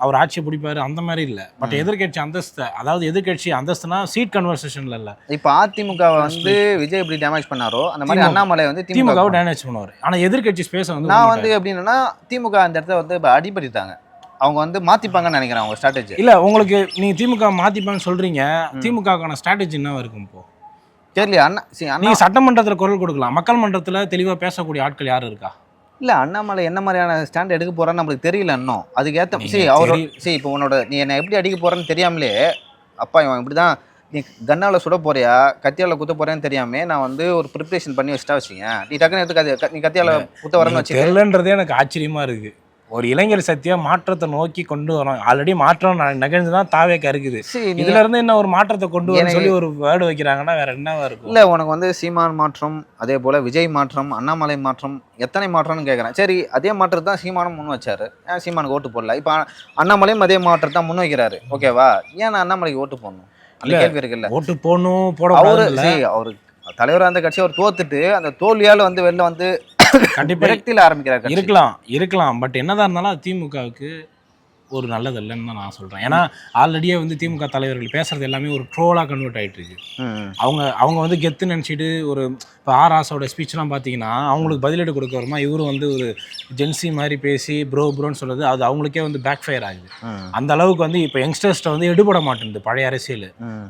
அவர் ஆட்சியை பிடிப்பாரு அந்த மாதிரி இல்லை. பட் எதிர்கட்சி அந்தஸ்து, அதாவது எதிர்கட்சி அந்தஸ்துனா சீட் கன்வர்சேஷன்ல இல்லை.
இப்போ அதிமுக வந்து விஜய் எப்படி டேமேஜ் பண்ணாரோ அந்த மாதிரி அண்ணாமலை வந்து
திமுக டேமேஜ் பண்ணுவார். ஆனால் எதிர்கட்சி ஸ்பேஸ் வந்து
நான் வந்து எப்படின்னா திமுக அந்த இடத்துல வந்து அடிபடுத்தாங்க. அவங்க வந்து மாற்றிப்பாங்கன்னு நினைக்கிறேன் அவங்க ஸ்ட்ராட்டஜி.
இல்லை, உங்களுக்கு நீங்கள் திமுக மாற்றிப்பாங்கன்னு சொல்கிறீங்க, திமுகவுக்கான ஸ்ட்ராட்டஜி என்ன இருக்கும் இப்போ
தெரியல.
நீங்கள் சட்டமன்றத்தில் குரல் கொடுக்கலாம், மக்கள் மன்றத்தில் தெளிவாக பேசக்கூடிய ஆட்கள் யாரும் இருக்கா?
இல்லை, அண்ணாமலை என்ன மாதிரியான ஸ்டாண்ட் எடுக்க போகிறான்னு நம்மளுக்கு தெரியல இன்னும். அதுக்கேற்ற இப்போ உன்னோட நீ என்னை எப்படி அடிக்க போகிறேன்னு தெரியாமலே, அப்பா இவன் இப்படி தான் நீ கண்ணால் சுட போறியா கத்தியால் குத்த போகிறேன்னு தெரியாமே நான் வந்து ஒரு ப்ரிப்ரேஷன் பண்ணி வச்சுட்டா வச்சுங்க. நீ டக்குன்னு எடுத்துக்காது, நீ கத்தியால் குத்த வரேன்னு வச்சு
தெரியலன்றதே எனக்கு ஆச்சரியமாக இருக்குது. ஒரு இளைஞர் சக்தியாக மாற்றத்தை நோக்கி கொண்டு வரோம். ஆல்ரெடி மாற்றம் நிகழ்ந்து தான் தாவேக்கா இருக்குது. இதுல இருந்து என்ன ஒரு மாற்றத்தை கொண்டு வர சொல்லி ஒரு வேர்டு வைக்கிறாங்கன்னா வேற என்னவா இருக்கும்? இல்லை, உனக்கு வந்து சீமான் மாற்றம், அதே போல் விஜய் மாற்றம், அண்ணாமலை மாற்றம், எத்தனை மாற்றம்னு கேட்குறேன். சரி, அதே மாற்றத்தை தான் சீமானும் முன் வச்சாரு. ஏன் சீமானுக்கு ஓட்டு போடல? இப்போ அண்ணாமலையும் அதே மாற்றத்தை தான் முன் வைக்கிறாரு. ஓகேவா? ஏன் நான் அண்ணாமலைக்கு ஓட்டு போடணும்?
அந்த கேள்வி இருக்குல்ல.
ஓட்டு போடணும்
அவரு
போடக்கூடாதுன்னு
அவரு தலைவராக அந்த கட்சி அவர் தோத்துட்டு அந்த தோல்வியால வந்து வெளில வந்து
கண்டிப்பா
விரக்தியில ஆரம்பிக்கிறார் கட்சி.
இருக்கலாம் பட் என்னதான் இருந்தாலும் அது திமுகவுக்கு ஒரு நல்லது இல்லைன்னு தான் நான் சொல்றேன். ஏன்னா ஆல்ரெடியே வந்து திமுக தலைவர்கள் பேசுறது எல்லாமே ஒரு ட்ரோலா கன்வெர்ட் ஆயிட்டு இருக்கு. அவங்க வந்து கெத்து நினைச்சிட்டு ஒரு இப்போ ஆராஸோட ஸ்பீச்லாம் பார்த்தீங்கன்னா அவங்களுக்கு பதிலீடு கொடுக்க வருமா இவரு வந்து ஒரு ஜென்சி மாதிரி பேசி ப்ரோன்னு சொல்றது அது அவங்களுக்கே வந்து பேக் ஃபயர் ஆகுது. அந்த அளவுக்கு வந்து இப்போ யங்ஸ்டர்ஸ்ட்டை வந்து எடுபட மாட்டேங்குது பழைய அரசியல்.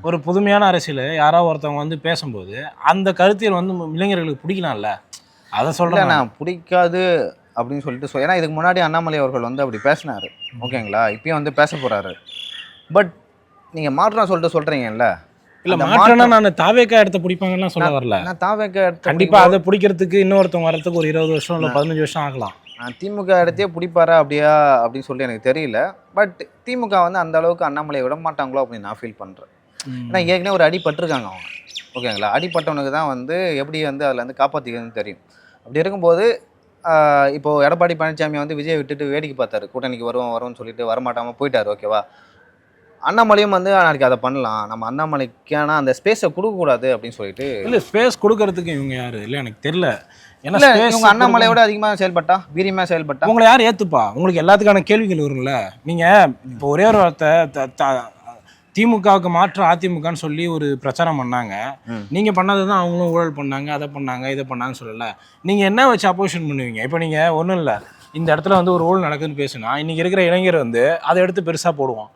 ஒரு புதுமையான அரசியல் யாராவது ஒருத்தவங்க வந்து பேசும்போது அந்த கருத்தியல் வந்து இளைஞர்களுக்கு பிடிக்கலாம்ல, அதை சொல்றேன்.
நான் பிடிக்காது அப்படின்னு சொல்லிட்டு ஏன்னா இதுக்கு முன்னாடி அண்ணாமலை அவர்கள் வந்து அப்படி பேசினாரு, ஓகேங்களா? இப்பயும் வந்து பேச போறாரு. பட் நீங்க மாற்றம் சொல்றீங்கல்ல,
இல்ல மாற்றம்னா நான் தாவேக்கா இடத்த பிடிப்பாங்கலாம் சொல்ல வரல.
நான் தாவேக்கா
கண்டிப்பா அதை பிடிக்கிறதுக்கு இன்னொருத்தவங்க வரதுக்கு ஒரு 20 வருஷம் இல்லை 15 வருஷம் ஆகலாம்.
திமுக இடத்தையே பிடிப்பாரா அப்படியா அப்படின்னு சொல்லி எனக்கு தெரியல. பட் திமுக வந்து அந்த அளவுக்கு அண்ணாமலை விட மாட்டாங்களோ அப்படின்னு நான் ஃபீல் பண்றேன். ஏன்னா ஏற்கனவே ஒரு அடிபட்டிருக்காங்க அவங்க, ஓகேங்களா? அடிப்பட்டவனுக்கு தான் வந்து எப்படி வந்து அதில் வந்து காப்பாற்றிக்கிறதுன்னு தெரியும். அப்படி இருக்கும்போது இப்போ எடப்பாடி பழனிசாமி வந்து விஜய் விட்டுட்டு வேடிக்கை பார்த்தாரு, கூட்டணிக்கு வருவோம்னு சொல்லிட்டு வரமாட்டாமல் போயிட்டார், ஓகேவா? அண்ணாமலையும் வந்து நாளைக்கு அதை பண்ணலாம், நம்ம அண்ணாமலைக்கான அந்த ஸ்பேஸை கொடுக்கக்கூடாது அப்படின்னு சொல்லிட்டு.
இல்லை ஸ்பேஸ் கொடுக்கறதுக்கு இவங்க யாரு இல்லை எனக்கு தெரியல.
ஏன்னா இவங்க அண்ணாமலையோட அதிகமாக செயல்பட்டா, வீரியமாக செயல்பட்டா
உங்களை யார் ஏற்றுப்பா? உங்களுக்கு எல்லாத்துக்கான கேள்விகள் வரும்ல. நீங்கள் இப்போ ஒரே ஒரு வார்த்தை திமுகவுக்கு மாற்று அதிமுகன்னு சொல்லி ஒரு பிரச்சாரம் பண்ணாங்க. நீங்க பண்ணது தான் அவங்களும் ஊழல் பண்ணாங்க, அதை பண்ணாங்க, இதை பண்ணாங்கன்னு சொல்லல. நீங்க என்ன வச்சு அப்போசிஷன் பண்ணுவீங்க? இப்போ நீங்க ஒன்றும் இல்லை, இந்த இடத்துல வந்து ஒரு ஊழல் நடக்குதுன்னு பேசுனா இன்னைக்கு இருக்கிற இளைஞர் வந்து அதை எடுத்து பெருசா போடுவான்.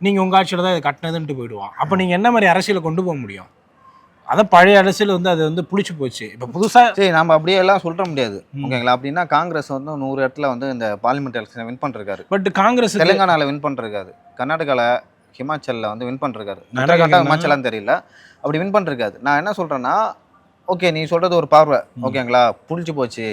நீங்க உங்க ஆட்சியில தான் இது கட்டினதுன்ட்டு போயிடுவான். அப்போ நீங்க என்ன மாதிரி அரசியலை கொண்டு போக முடியும்? அதான் பழைய அரசியல் வந்து அது வந்து புளிச்சு போச்சு. இப்போ புதுசா
சரி நம்ம அப்படியே எல்லாம் சொல்ற முடியாது, ஓகேங்களா? அப்படின்னா காங்கிரஸ் வந்து 100 இடத்துல வந்து இந்த பார்லிமெண்ட் எலெக்ஷனை வின் பண்ணிருக்காரு. பட் காங்கிரஸ் தெலுங்கானால வின் பண்ணிருக்காரு, கர்நாடகாவில் ஹிமாச்சலில் வந்து வின் பண்ணிருக்காரு, ஹிமாச்சலான்னு தெரியல, அப்படி வின் பண்ணிருக்காரு. நான் என்ன சொல்றேன்னா, ஓகே நீ சொல்றது ஒரு பார்வை, ஓகேங்களா? புளிச்சு போச்சு,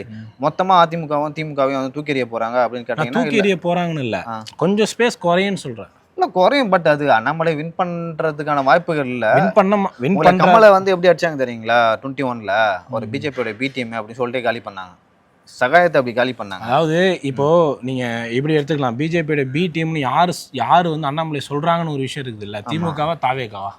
மொத்தமா அதிமுகவும் திமுகவையும் வந்து தூக்கி எறிய போறாங்க அப்படின்னு கேட்டீங்கன்னா
தூக்கி எறிய போறாங்கன்னு இல்லை, கொஞ்சம் ஸ்பேஸ் குறையுன்னு சொல்றேன்.
இல்லை குறையும், பட் அது அண்ணாமலை வின் பண்றதுக்கான வாய்ப்புகள் இல்லை.
வின் பண்ண
கமலை வந்து எப்படி அடிச்சாங்க தெரியுங்களா? 21ல ஒரு பிஜேபியோட பி டீம் அப்படின்னு சொல்லிட்டு காலி பண்ணாங்க, சகாயத்தை அப்படி காலி பண்ணாங்க.
அதாவது இப்போ நீங்க இப்படி எடுத்துக்கலாம், பிஜேபியோட பி டீம்னு யாரு வந்து அண்ணாமலை சொல்றாங்கன்னு ஒரு விஷயம் இருக்குது இல்ல, திமுகவா தாவேகாவா?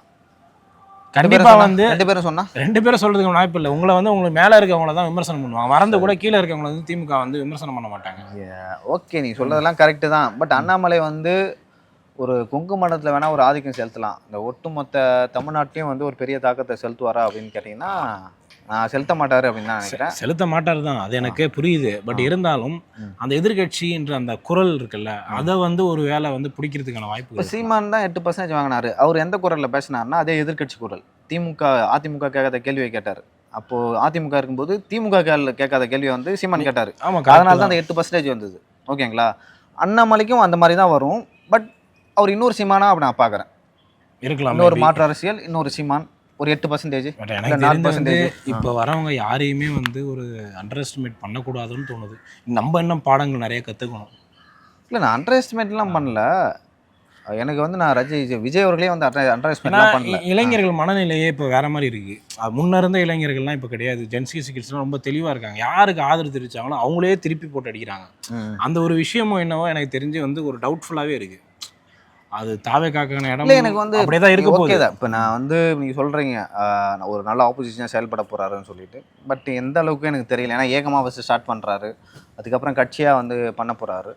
கண்டிப்பா வந்து
2 பேரும் சொன்னா
2 பேரும் சொல்றதுக்கு வாய்ப்பு இல்லை. உங்களை வந்து உங்களுக்கு மேல இருக்கவங்கள தான் விமர்சனம் பண்ணுவாங்க, மறந்து கூட கீழே இருக்கவங்கள வந்து திமுக வந்து விமர்சனம் பண்ண மாட்டாங்க.
ஓகே நீ சொல்றதெல்லாம் கரெக்டு தான். பட் அண்ணாமலை வந்து ஒரு கொங்கு மண்டலத்தில் வேணா ஒரு ஆதிக்கம் செலுத்தலாம், இந்த ஒட்டுமொத்த தமிழ்நாட்டையும் வந்து ஒரு பெரிய தாக்கத்தை செலுத்துவாரா அப்படின்னு கேட்டீங்கன்னா நான் செலுத்த மாட்டாரு அப்படின்னு தான் நினைக்கிறேன்.
செலுத்த மாட்டாரு தான், அது எனக்கு புரியுது. பட் இருந்தாலும் அந்த எதிர்கட்சி என்ற அந்த குரல் இருக்குல்ல, அதை வந்து ஒரு வேலை வந்து பிடிக்கிறதுக்கான வாய்ப்பு.
இப்போ சீமான் தான் 8% வாங்கினாரு, அவர் எந்த குரலில் பேசினார்னா அதே எதிர்கட்சி குரல். அதிமுக கேட்காத கேள்வியை கேட்டார், அப்போ அதிமுக இருக்கும்போது திமுக கேட்காத கேள்வியை வந்து சீமான் கேட்டார். அதனால தான் அந்த 8% வந்தது, ஓகேங்களா? அண்ணாமலைக்கும் அந்த மாதிரி தான் வரும். பட் அவர் இன்னொரு சீமானா அப்படி நான் பார்க்குறேன்,
இருக்கலாம்.
இன்னொரு மாற்று அரசியல், இன்னொரு சீமான், ஒரு 8%.
எனக்கு 4% இப்போ வரவங்க யாரையுமே வந்து ஒரு அண்டர் எஸ்டிமேட் பண்ணக்கூடாதுன்னு தோணுது. நம்ம இன்னும் பாடங்கள் நிறைய கற்றுக்கணும்.
இல்லை நான் அண்டர் எஸ்டிமேட்லாம் பண்ணல, எனக்கு வந்து நான் விஜய் அவர்களே வந்து அண்டர் எஸ்டிமேட்லாம் பண்ணல.
இளைஞர்கள் மனநிலையே இப்போ வேற மாதிரி இருக்கு. முன்ன இருந்த இளைஞர்கள்லாம் இப்போ கிடையாது. ஜென்சி கிட்ஸ்லாம் ரொம்ப தெளிவாக இருக்காங்க, யாருக்கு ஆதரவு தெரிவிச்சாங்களோ அவங்களே திருப்பி போட்டு அடிக்கிறாங்க. அந்த ஒரு விஷயமும் என்னவோ எனக்கு தெரிஞ்சு வந்து ஒரு டவுட்ஃபுல்லாகவே இருக்கு. அது தாவேக்கான இடம்
எனக்கு வந்து
அப்படியே தான் இருக்க போகுது.
இப்போ நான் வந்து நீங்கள் சொல்கிறீங்க ஒரு நல்ல ஆப்போசிஷனாக செயல்பட போகிறாருன்னு சொல்லிட்டு, பட் எந்த அளவுக்கு எனக்கு தெரியல. ஏன்னா ஏகமாக ஃபஸ்ட்டு ஸ்டார்ட் பண்ணுறாரு, அதுக்கப்புறம் கட்சியாக வந்து பண்ண போகிறாரு.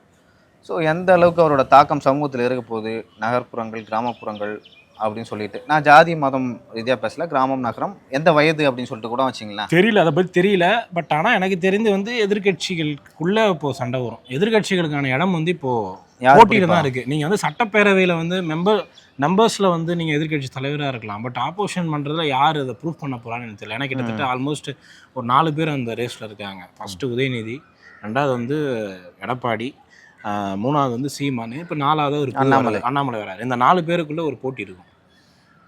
ஸோ எந்த அளவுக்கு அவரோட தாக்கம் சமூகத்தில் இருக்க போகுது, நகர்ப்புறங்கள் கிராமப்புறங்கள் அப்படின்னு சொல்லிட்டு, நான் ஜாதி மதம் ரீதியாக பேசல, கிராமம் நகரம் எந்த வயது அப்படின்னு சொல்லிட்டு கூட வச்சிங்களேன்,
தெரியல, அதை பற்றி தெரியல. பட் ஆனால் எனக்கு தெரிந்து வந்து எதிர்கட்சிகளுக்குள்ளே இப்போது சண்டை வரும். எதிர்கட்சிகளுக்கான இடம் வந்து இப்போது போட்டியில் தான் இருக்குது. நீங்கள் வந்து சட்டப்பேரவையில் வந்து நம்பர்ஸில் வந்து நீங்கள் எதிர்கட்சி தலைவராக இருக்கலாம், பட் ஆப்போசிஷன் பண்ணுறதுல யார் அதை ப்ரூவ் பண்ண போகிறான்னு எனக்கு தெரியல. ஏன்னா கிட்டத்தட்ட ஆல்மோஸ்ட் ஒரு 4 பேர் அந்த ரேஸில் இருக்காங்க. ஃபஸ்ட்டு உதயநிதி, 2வது வந்து எடப்பாடி, 3வது வந்து சீமான், இப்போ 4வது ஒரு அண்ணாமலை வராரு. இந்த 4 பேருக்குள்ள ஒரு போட்டி இருக்கும்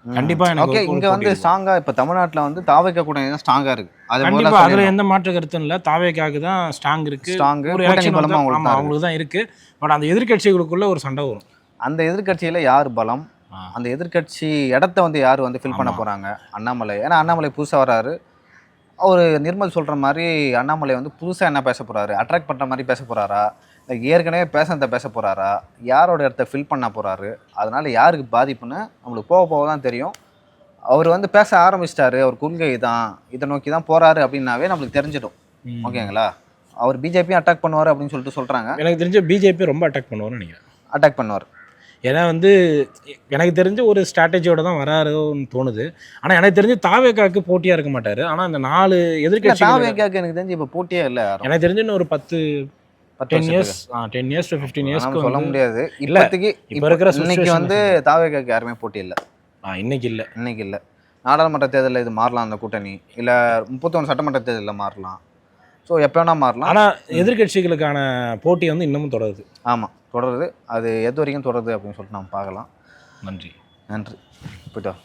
கண்டிப்பா. எனக்கு
இங்க வந்து ஸ்ட்ராங்கா இப்ப தமிழ்நாட்டுல வந்து தாவேக்கா கூட ஸ்ட்ராங்கா இருக்கு, அது
கண்டிப்பா அதுல எந்த மாற்று கருத்தும் இல்ல. தாவேக்காக்கு தான் ஸ்ட்ராங் இருக்கு, ஒரு எலெக்ஷன் பலமா அவங்களுக்கு தான் இருக்கு. பட் அந்த எதிர்க்கட்சிகளுக்குள்ள ஒரு சண்டை வரும்.
அந்த எதிர்க்கட்சியில யார் பலம், அந்த எதிர்க்கட்சி இடத்த வந்து யார் வந்து ஃபில் பண்ண போறாங்க? அண்ணாமலை. ஏன்னா அண்ணாமலை புதுசா வராரு, அவர் நிர்மல் சொல்ற மாதிரி அண்ணாமலை வந்து புதுசா என்ன பேச போறாரு, அட்ராக்ட் பண்ற மாதிரி பேச போறாரா, ஏற்கனவே பேச போகிறாரா, யாரோட இடத்த ஃபில் பண்ண போகிறாரு, அதனால் யாருக்கு பாதிப்புன்னு நம்மளுக்கு போக போக தான் தெரியும். அவர் வந்து பேச ஆரம்பிச்சிட்டாரு, அவர் கொள்கை தான், இதை நோக்கி தான் போகிறாரு அப்படின்னாவே நம்மளுக்கு தெரிஞ்சிடும். ஓகேங்களா? அவர் பிஜேபியும் அட்டாக் பண்ணுவார் அப்படின்னு சொல்லிட்டு சொல்கிறாங்க.
எனக்கு தெரிஞ்ச பிஜேபி ரொம்ப அட்டாக் பண்ணுவார்னு நினைக்கிறேன்.
அட்டாக் பண்ணுவார்.
ஏன்னா வந்து எனக்கு தெரிஞ்ச ஒரு ஸ்ட்ராட்டஜியோட தான் வராருன்னு தோணுது. ஆனால் எனக்கு தெரிஞ்சு தாவேக்காக்கு போட்டியாக இருக்க மாட்டார். ஆனால் அந்த 4 எதிர்க்கட்சி
தாவேக்காக்கு எனக்கு தெரிஞ்சு இப்போ போட்டியே இல்லை.
எனக்கு தெரிஞ்சு இன்னும் ஒரு 10 இயர்ஸ் to 15 இயர்ஸ்க்கு
சொல்ல முடியாது. இப்போதைக்கு
இப்போ இருக்கிற
இன்னைக்கு வந்து தாவேக்காக்கு யாருமே போட்டி இல்லை.
இன்னைக்கு இல்லை.
நாடாளுமன்ற தேர்தலில் இது மாறலாம், அந்த கூட்டணி இல்லை 31 சட்டமன்ற தேர்தலில் மாறலாம். ஸோ எப்போ வேணால் மாறலாம்.
ஆனால் எதிர்கட்சிகளுக்கான போட்டி வந்து இன்னமும் தொடருது.
ஆமாம், தொடருது. அது எது வரைக்கும் தொடருது அப்படின்னு சொல்லிட்டு நம்ம பார்க்கலாம்.
நன்றி.
போய்ட்டு வா.